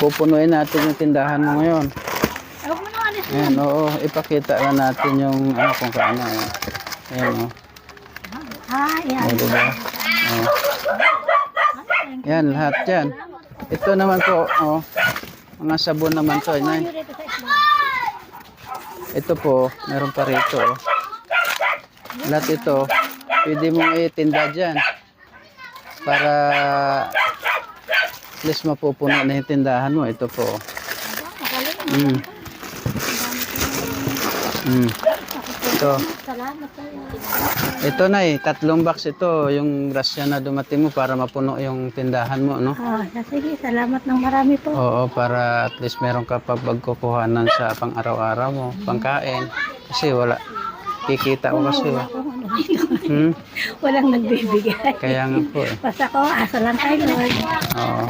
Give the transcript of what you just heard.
pupunuin natin yung tindahan mo ngayon. Huwag mo naman alis Ayan, oo. Ipakita lang natin yung ano kung kaano. Ayan, o. yan. O, diba? O. Yan, lahat yan. Ito naman po, o. Mga sabon naman to. Yan. Ito po, meron pa rito. O. Lahat ito, pwede mong itinda dyan. Para at least mapupuno na yung tindahan mo. Ito po. Ito. Salamat sa'yo. Ito na 3 box ito. Yung grasya na dumating mo para mapuno yung tindahan mo, no? Sige, salamat ng marami po. Oo, para at least meron ka pa pagkukuhanan sa pang-araw-araw mo, pangkain. Kasi wala. Kikita ko kasi. Walang nagbibigay. Kaya nga po eh. Basta ko, asa lang tayo, Lord. Oo.